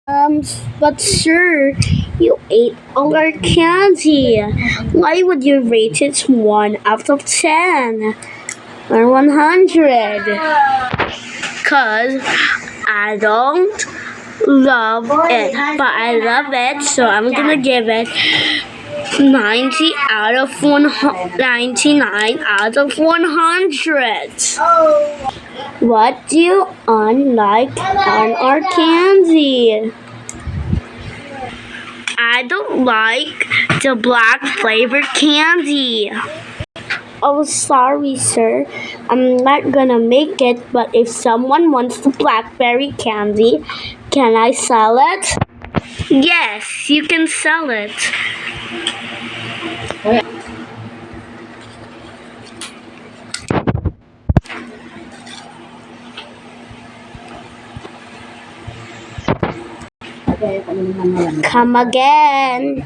But sir, you ate all our candy. Why would you rate it 1 out of 10 or 100? Cause I don't love it, but I love it, so I'm gonna give it 90 out of 99 out of 100. What do you unlike on our candy? I don't like the black flavored candy. Oh, sorry, sir. I'm not gonna make it, but if someone wants the blackberry candy, can I sell it? Yes, you can sell it. Come again.